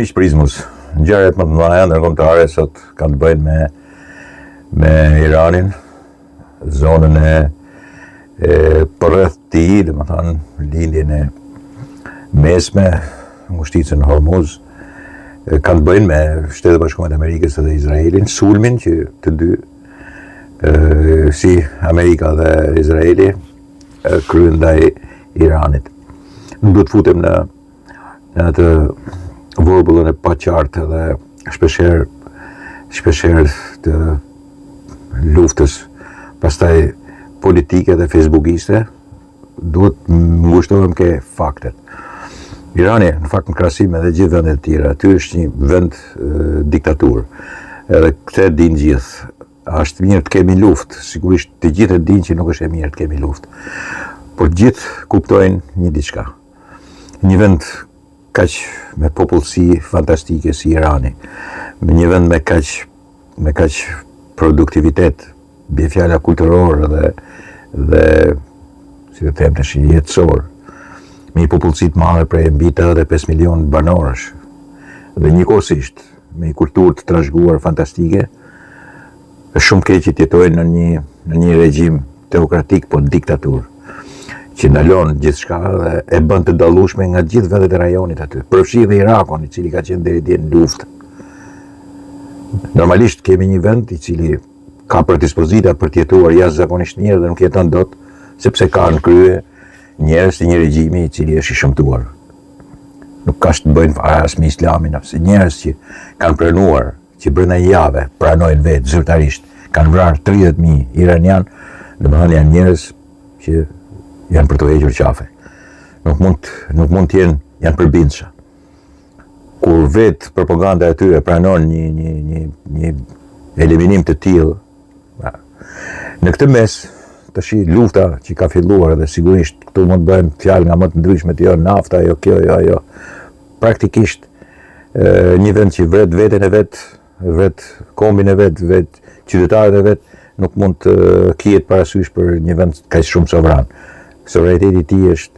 Miq Prizmus, ngjarjet më të mëdha ndërkombëtare sot kanë të bëjnë me Iranin, zonën e përreth tij, domethënë lindjen e mesme, ngushticën Hormuz, kanë të bëjnë me Shtetet e Bashkuara të Amerikës dhe Izraelin, sulmin që të dy si Amerika dhe Izraeli kryen ndaj Iranit. Nuk duhet futem në atë vorbullën e paqartë dhe shpeshherë të luftës pastaj politike dhe facebookiste, duhet ngushtohem ke faktet. Irani, në fakt në krahasim edhe gjithë vendet e tjera, aty është një vend diktaturë. Edhe këtë din gjithë. Është mirë të kemi luftë, sigurisht të gjithë e dinë që nuk është e mirë të kemi luftë. Por gjithë kuptojnë një diçka. Një vend kaq me popullsi fantastike si Irani, me një vend me kaq produktivitet, bie fjala kulturore dhe si të them tash jetësor, me një popullsi të madhe prej mbi 85 milion banorësh, dhe njëkohësisht me një kulturë të trashëguar fantastike, është shumë keq që jetojnë në një regjim teokratik, po diktaturë, që ndalon gjithçka dhe e bën të dallueshme nga gjithë vendet e rajonit aty. Përfshi dhe Irakun, i cili ka qenë deri dje në luftë. Normalisht kemi një vend i cili ka predispozita për të jetuar jashtëzakonisht mirë dhe nuk jeton dot, sepse ka në krye njerëz të një regjimi i cili është i shëmtuar. Nuk ka të bëjnë fare as me Islamin, as njerëz që kanë pranuar, që brenda një jave pranojnë vetë zyrtarisht, kanë vrarë 30.000 iranian, domethënë janë njerëz që janë për të hequr qafe. Nuk mund të janë përbindshëm. Kur vetë propaganda e tyre pranon një eliminim të tillë, në këtë mes tash lufta që ka filluar dhe sigurisht këtu mund të bëjmë fjalë nga më të ndryshmet, jo nafta, jo kjo, jo. Praktikisht një vend që vret veten e vet, vret kombin e vet, vet qytetarët e vet, nuk mund të kihet parasysh për një vend kaq shumë sovran. Sovraniteti i tij është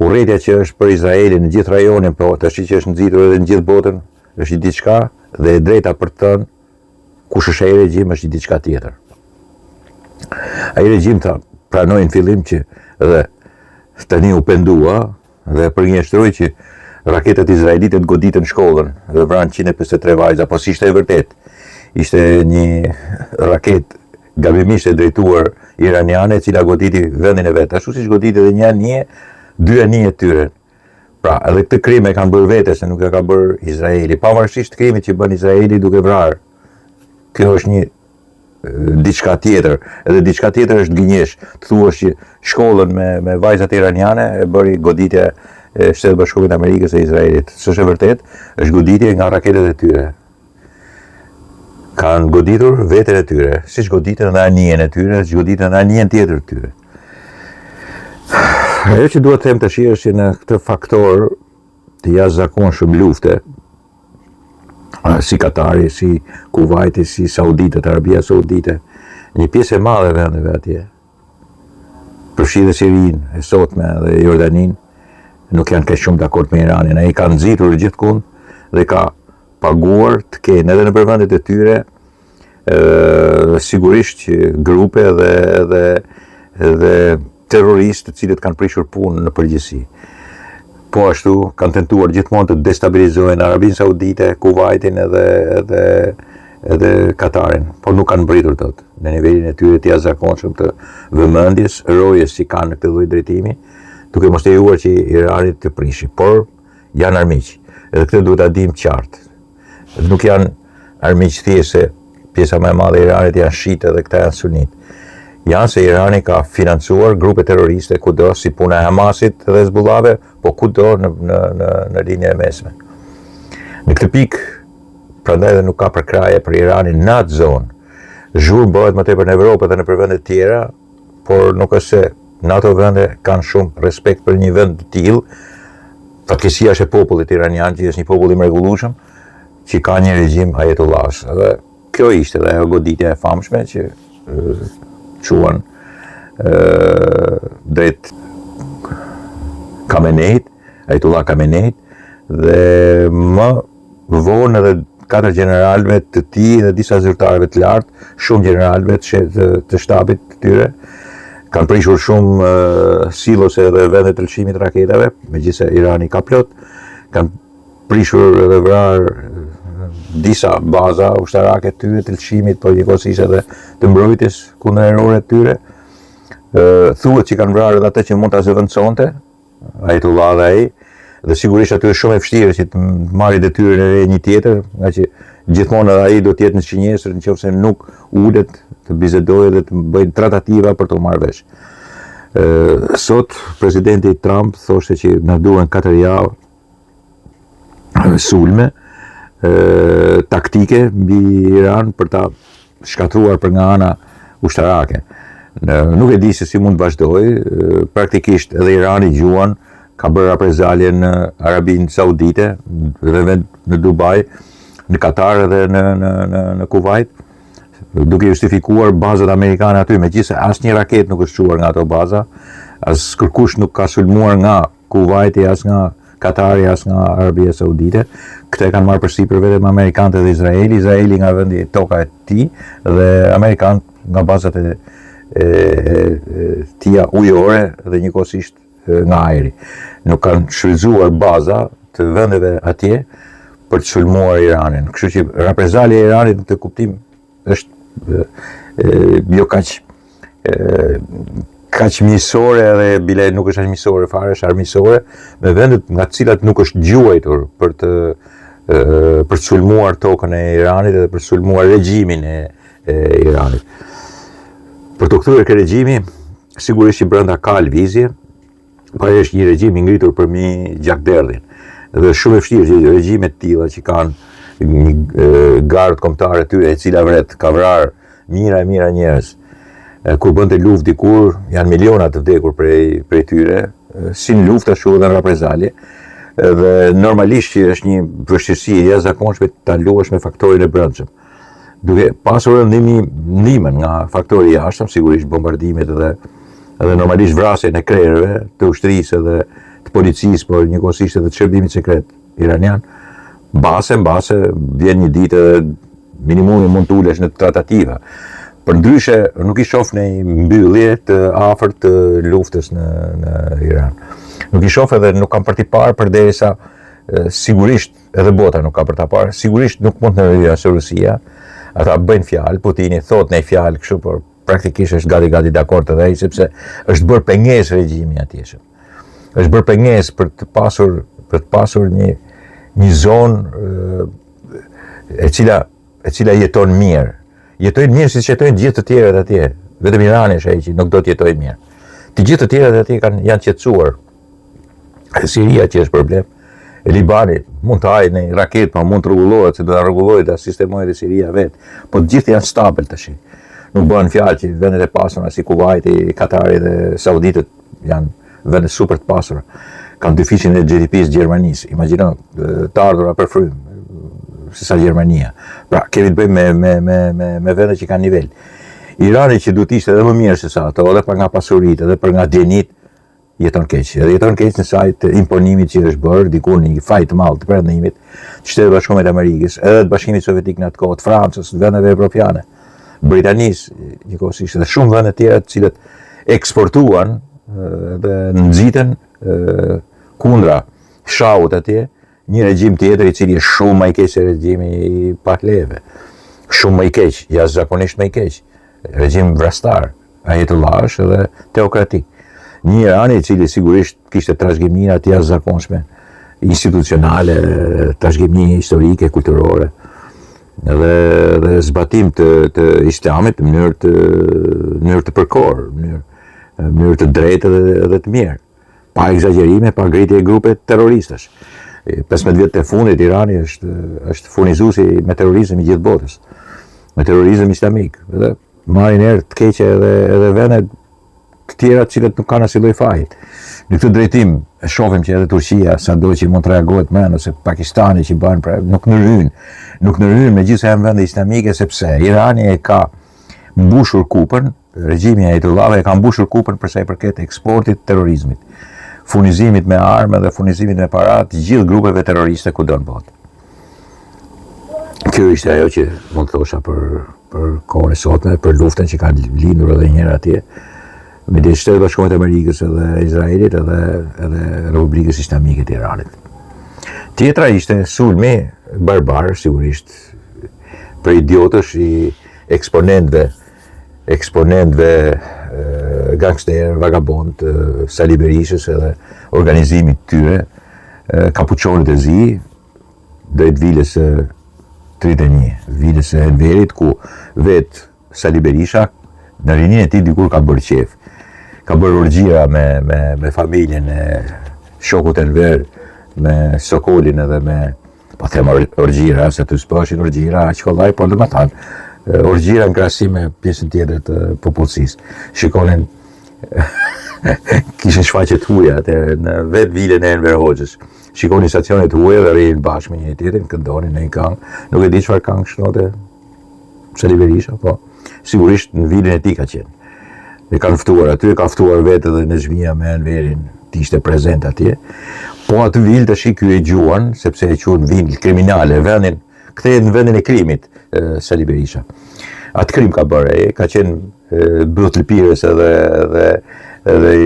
urrëtia që është për Izraelin në gjithë rajonin, po tash që është nxitur edhe në gjithë botën, është diçka dhe e drejta për të thënë kush është ai regjim është diçka tjetër. Ai regjim pranoi në fillim që dhe tani u pendua dhe përgjeshtroi që raketat izraelite të goditën shkollën dhe vranë 153 vajza, po si ishte e vërtet. Ishte një raket gabimisht e drejtuar iraniane, e cila goditi vendin e vet, ashtu siç goditi edhe dy anije të tyre. Pra, edhe këtë krim e kanë bërë vetes, se nuk e ka bërë Izraeli, pavarësisht krimit që bën Izraeli duke vrarë. Kjo është një diçka tjetër, edhe diçka tjetër është gënjesh. Të thuash që shkollën me vajzat iraniane e bëri goditja e Shtetet Bashkuara të Amerikës e Izraelit. S'është e vërtet, është goditje nga raketet e tyre. Kanë goditur veten e tyre, siç goditën edhe anijen e tyre, siç goditën edhe anijen tjetër të tyre. Ajo që duhet të them tash është që në këtë faktor të jashtëzakonshëm lufte, si Katari, si Kuwaiti, si Sauditët, Arabia Saudite, një pjesë e madhe e vendeve atje, përfshi dhe Sirinë, e sotme dhe Jordanin, nuk janë kaq shumë dakord me Iranin. Ai ka nxitur gjithkund dhe ka paguar të kenë edhe në vendet e tyre sigurisht që grupe dhe terroristë të cilët kanë prishur punën në përgjithësi. Po ashtu kanë tentuar gjithmonë të destabilizojnë Arabinë Saudite, Kuwaitin edhe Katarin, por nuk kanë mbritur dot në nivelin e tyre të jashtëzakonshëm të vëmendjes, rojes që kanë në këtë lloj drejtimi, duke mos lejuar që Irani të prishi, por janë armiq. Edhe këtë duhet ta dimë qartë. Nuk janë armiq thjesht se pjesa më e madhe e Iranit janë shiite dhe këta janë sunit. Janë se Irani ka financuar grupe terroriste kudo, si puna e Hamasit dhe Hezbollahve, po kudo në linja e mesme. Në këtë pikë, prandaj dhe nuk ka përkraje për Iranin në atë zonë. Zhurmë bëhet më tepër në Evropë dhe në vende të tjera, por nuk është se në ato vende kanë shumë respekt për një vend të tillë. Fatkeqësia është e popullit iranian, që është një popull i mrekullueshëm, që ka një regjim ajetullash. Dhe kjo ishte dhe ajo goditja e famshme që quan drejt Khameneit, Ayatollah Khameneit, dhe më vonë edhe 4 generalëve të tij dhe disa zyrtarëve të lartë, shumë generalëve të shtabit të tyre. Kanë prishur shumë silose dhe vende të lëshimit raketave, megjithëse Irani ka plot. Kanë prishur dhe vrarë disa baza ushtarake të tyre të lëshimit, por njëkohësisht edhe të mbrojtjes kundërerore të tyre. Thuhet që kanë vrarë edhe atë që mund ta zëvendësonte Ajatullah dhe ai. Dhe sigurisht aty është shumë e vështirë që të marrë detyrën e re një tjetër, nga që gjithmonë edhe ai do të jetë në shqinjesër nëse nuk ulet të bisedojë dhe të bëjnë tratativa për të marrë vesh. Sot presidenti Trump thoshte që na duhen 4 javë sulme taktike mbi Iran për ta shkatruar për nga ana ushtarake. Nuk e di se si mund të vazhdojë, praktikisht edhe Irani gjuan ka bërë reprezalje në Arabinë Saudite, dhe në Dubai, në Katar dhe në Kuwait, duke justifikuar bazat amerikane aty, megjithëse asnjë raket nuk është çuar nga ato baza, as kërkush nuk ka sulmuar nga Kuwaiti, as nga Katari, as nga Arabia Saudite. Këte kanë marrë përsipër vetëm amerikanët dhe Izraeli nga vendi toka e tij dhe amerikanët nga bazat e tia ujore dhe njëkohësisht nga ajri. Nuk kanë shfrytzuar baza të vendeve atje për të sulmuar Iranin. Kështu që reprezalja e Iranit në këtë kuptim është jo kaq miqësore, edhe bile nuk është as miqësore fare, është armiqësore, me vendet nga të cilat nuk është gjuajtur për të sulmuar tokën e Iranit dhe për të sulmuar regjimin e Iranit. Për të kthyer këtë regjimi, sigurisht që brenda ka lëvizje, por është një regjim i ngritur përmi gjakderdhin. Dhe shumë e vështirë që regjime të tilla që kanë një gardë kombëtare tyre e cila ka vrarë mijëra e mijëra njerëz. Kur bënte luftë dikur, janë miliona të vdekur prej tyre, si në luftë ashtu edhe në reprezalje. Dhe normalisht që është një vështirësi e jashtëzakonshme ta luash me faktorin e brendshëm. Duke pasur ndihmën nga faktori i jashtëm, sigurisht bombardimet edhe normalisht vrasjen e krerëve të ushtrisë dhe të policisë, por njëkohësisht edhe të shërbimit sekret iranian, mbase vjen një ditë edhe minimumi mund të ulesh në tratativa. Përndryshe nuk i shoh në mbyllje të afërt të luftës në Iran. Nuk i shoh edhe nuk kam për t'i parë përderisa sigurisht edhe bota nuk ka për t'a parë, sigurisht nuk mund të ndërhyjë as Rusia. Ata bëjnë fjalë, Putini thot në fjalë kështu, por praktikisht është gati dakord edhe ai, sepse është bërë pengesë regjimi atjeshëm. Është bërë pengesë për të pasur një zonë e cila jeton mirë. Jetojnë mirë siç jetojnë gjithë të tjerët atje. Vetëm Irani është ai që nuk do të jetojë mirë. Të gjithë të tjerët atje janë qetësuar. Siria që është problem. Libani mund të hajë në raketë, po mund të rregullohet, se do ta rregullojë ta sistemojë dhe Siria vet. Po të gjithë janë stabil tash. Nuk bëhen fjalë që vendet e pasura si Kuwaiti, Katari dhe Sauditët janë vende super të pasura. Kanë dyfishin e GDP-s Gjermanisë. Imagjino të ardhura për frym, si sa Gjermania. Pra, kemi të bëjmë me vende që kanë nivel. Irani që duhet ishte edhe më mirë se sa ato, edhe për nga pasuritë, edhe për nga djenit, jeton keq. Edhe jeton keq në sajt imponimit që është bërë, dikur një fajt të madh të perëndimit, të Shtetit Bashkuar të Amerikës, edhe të Bashkimit Sovjetik në atë kohë, të Francës, të vendeve evropiane, Britanisë, njëkohësisht, dhe shumë vende të tjera të cilët eksportuan dhe nxiten kundra shahut atje, një regjim tjetër i cili është shumë më i keq se regjimi i Pahlevëve. Shumë më i keq, jashtëzakonisht më i keq. Regjim vrastar, Ajatullah është edhe teokratik. Një Iran i cili sigurisht kishte trashëgimira të jashtëzakonshme, institucionale, trashëgimi historike, kulturore, dhe zbatim të islamit në mënyrë të përkohur, në mënyrë të drejtë dhe të mirë, pa egzagerime, pa ngritje grupe terroristësh. 15 vjet e fundit Irani është furnizuesi me terrorizëm i gjithë botës, me terrorizëm islamik, dhe marrin erë të keqe edhe vende të tjera të cilët nuk kanë asnjë lloj faji. Në këtë drejtim e shohim që edhe Turqia sado që mund të reagohet më ose Pakistani që bën pra nuk ndryn megjithëse janë vende islamike, sepse Irani e ka mbushur kupën, regjimi i Ajatullahëve e ka mbushur kupën për sa i përket eksportit të terrorizmit, furnizimit me armë dhe furnizimit me para të gjithë grupeve terroriste kudo në botë. Kjo ishte ajo që mund të thosha për kohën e sotme, për luftën që ka lindur edhe njëherë atje midis Shtetit Bashkuar të Amerikës edhe Izraelit edhe Republikës Islamike të Iranit. Tjetra ishte sulmi barbar, sigurisht, për idiotësh i eksponentëve gangster, vagabond, Sali Berishës edhe organizimit tyre, kapuçonët e zi, drejt vilës 31, vilës e Enverit, ku vetë Sali Berisha në rinin e tij dikur ka bërë qef. Ka bërë orgjira me familjen e shokut Enver, me Sokolin edhe me, po them orgjira, se të s'pashin orgjira aq kollaj, por do të thënë orgjira në krahasim me pjesën tjetër të popullsisë. Shikonin kishin shfaqet huaja në vetë vilën e Enver Hoxhës. Shikonin stacionet huaja dhe rrinë bashkë me njëri tjetrin, këndonin në një këngë. Nuk e di çfarë këngë shnote Sali Berisha, po sigurisht në vilën e tij ka qenë. E kanë ftuar aty, ka ftuar vetë edhe Nezhmia me Enverin, ti ishte prezent atje. Po aty vilë tash ky e gjuan, sepse e quhen vilë kriminale, kthehet në vendin e krimit Sali Berisha. Atë krim ka bërë, ka qenë byth lëpirës edhe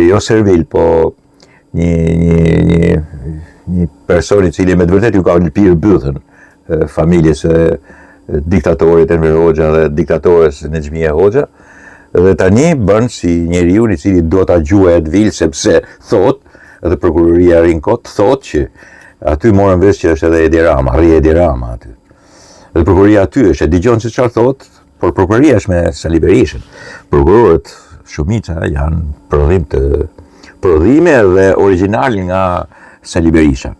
jo servil, po një person i cili me të vërtet ju ka lëpirë bythën familjes diktatorit Enver Hoxha dhe diktatores Nezhmia Hoxha, dhe tani bën si njeriu i cili do ta gjuajë atë vilë sepse thot, edhe prokuroria Rinkot thot që aty morën vesh që është edhe Edi Rama, rri Edi Rama aty. Dhe prokuroria aty është, e dëgjon se çfarë thot, por prokuroria është me Sali Berishën. Prokurorët shumica janë prodhime dhe origjinal nga Sali Berisha.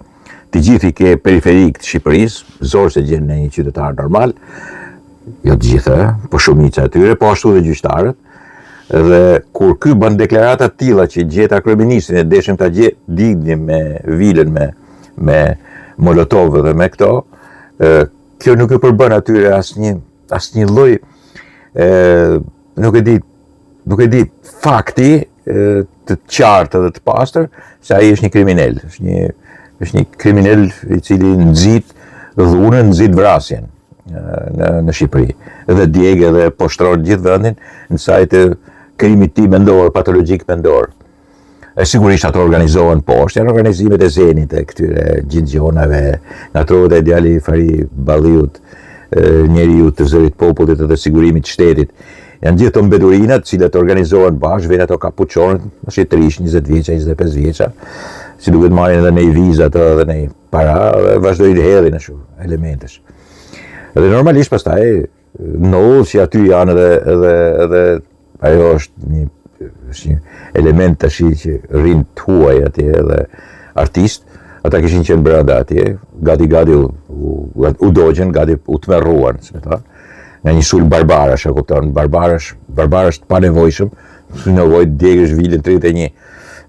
Të gjithë i ke periferik të Shqipërisë, zorë se gjenë në një qytetar normal, jo të gjithë, po shumica atyre, po ashtu dhe gjyqtarët. Dhe kur ky bën deklarata të tilla që gjeta kryeministrin e deshëm ta dignim me vilën me Molotov dhe me këto, kjo nuk e përbën atyre asnjë lloj nuk e di fakti të qartë dhe të pastër se ai është një kriminal, është një kriminal i cili nxit dhunën, nxit vrasjen në Shqipëri. Dhe djegë dhe poshtron gjithë vendin në sajtë krimit ti mendor, patologjik mendor. E sigurisht ato organizohen poshtë, janë organizimet e Zenit e këtyre gjinxonave, ngatrohet e djali Fari Balliut, njeriu të zërit popullit dhe sigurimit të shtetit. Janë gjithë të mbedurinat, cilat organizohen bashkë, vjen ato kapuçonët, është 30, 20 vjeça, 25 vjeça, si duket marrin edhe në viza ato edhe në para, dhe vazhdojnë hedhin ashtu elementesh. Dhe normalisht pastaj ndodh që aty janë edhe ajo është një element tash që rrin të huaj atje edhe artist, ata kishin qenë brenda atje, gati u dogjen, gati u tmerruan, si më thon. Nga një sulm barbarash, e kupton, barbarash të panevojshëm, nevojë të djegësh vilën 31.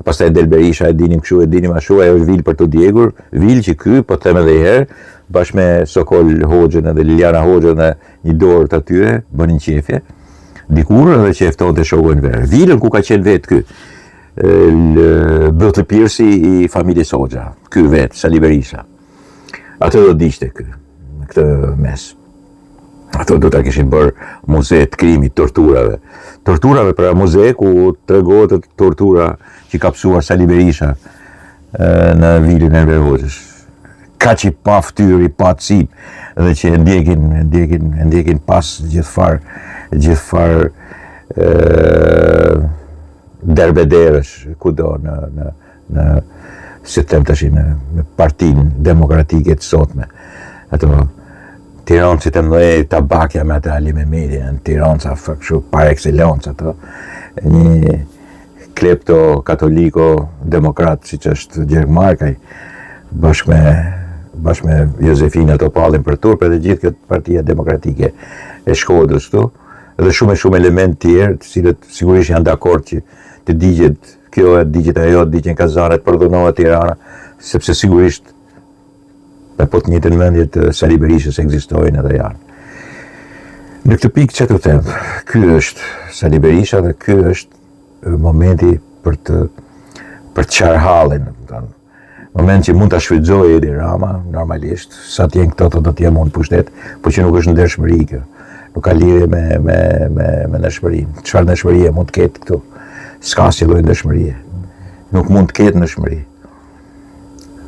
Pastaj del Berisha, e dinim kështu, e dinim ashtu, ajo është vilë për të djegur, vilë që ky, po të them edhe herë, bashkë me Sokol Hoxhën edhe Liliana Hoxhën dhe një dorë të atyre, bënin qefje, dikur edhe qefton të shokun verë. Vilën ku ka qenë vetë ky, Bëthë Pirsi i familjes Hoxha, ky vetë, Sali Berisha. Atë do diqte ky, në këtë mes. Ato do ta kishin bërë muze të krimit, torturave. Torturave pra muze ku tregohet tortura që ka pësuar Sali Berisha në vilën e Enver Hoxhës. Kaq i pa fytyrë, i pa cip, dhe që ndjekin pas gjithfar derbederësh kudo në si them tash në Partinë Demokratike të sotme. Ato Tiranë që të mëdhej tabakja me atë Ali Mehmeti, në Tiranë sa kështu par excellence ato, një klepto katoliko demokrat siç është Gjergj Markaj, bashkë me Josefina Topallin për turp edhe gjithë këtë Partia Demokratike e Shkodrës këtu, dhe shumë element tjerë, të cilët sigurisht janë dakord që të digjet kjo, digjet ajo, digjen kazanet, përdonohet Tirana, sepse sigurisht me po të njëjtën mendje të Sali Berishës ekzistojnë edhe janë. Në këtë pikë që të them, ky është Sali Berisha dhe ky është momenti për të qarë hallin, Moment që mund të shfrytëzojë Edi Rama, normalisht, sa t'jen këto do t'jem unë pushtet, po që nuk është ndershmëri kjo. Nuk ka lidhje me ndershmërinë. Çfarë ndershmërie mund të ketë këtu? S'ka si lloj ndershmërie. Nuk mund të ketë ndershmëri.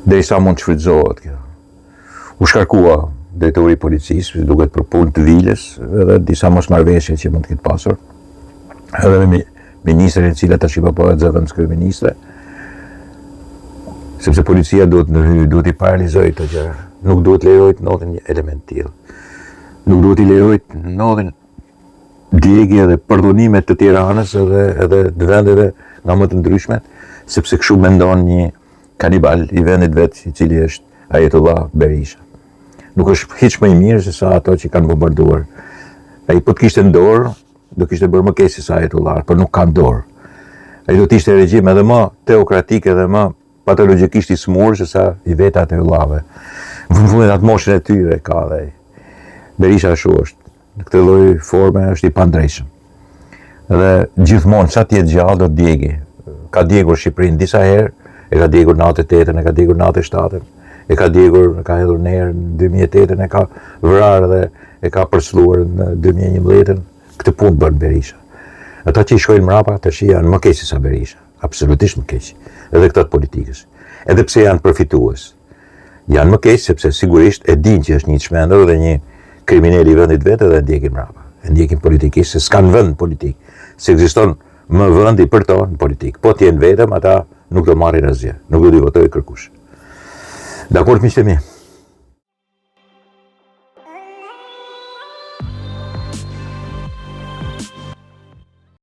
Derisa mund të shfrytëzohet kjo. U shkarkua drejtori i policisë, duket për punë të vilës, edhe disa mosmarrveshje që mund të ketë pasur. Edhe me ministrin e cila tash po bëhet zëvendës kryeministre. Sepse policia duhet i paralizojë këto gjëra. Nuk duhet lejojë të ndodhin një element tillë. Nuk duhet i lejojë të ndodhin djegje dhe përdhunimet të Tiranës edhe të vendeve nga më të ndryshmet, sepse kështu mendon një kanibal i vendit vet, i cili është Ajetullah Berisha. Nuk është hiç më i mirë se sa ato që kanë bombarduar. Ai po të kishte në dorë, do kishte bërë më keq se sa Ajetullah, por nuk ka në dorë. Ai do të ishte regjim edhe më teokratik edhe më patologjikisht i smurë se sa i vetë Ajetullahve. Në fundit atë moshën e tyre ka dhe Berisha ashtu është. Në këtë lloj forme është i pandrejshëm. Dhe gjithmonë sa të jetë gjallë do të djegi. Ka djegur Shqipërinë disa herë, e ka djegur 98-ën, e ka djegur 97-ën, e ka djegur, ka hedhur në herë në 2008-ën, e ka vrarë dhe e ka përshluar në 2011-ën. Këtë punë bën Berisha. Ata që i shkojnë mrapa tash janë më keq se sa Berisha, absolutisht më keq. Edhe këta të politikës. Edhe pse janë përfitues. Janë më keq sepse sigurisht e dinë që është një çmendur dhe një kriminal i vendit vetë dhe e ndjekin mrapa. E ndjekin politikisht se s'kan vend politik. Se ekziston më vendi për to në politik. Po t'jenë vetëm, ata nuk do marrin asgjë. Nuk do t'i votojë kërkush. Dakord, miqtë mi.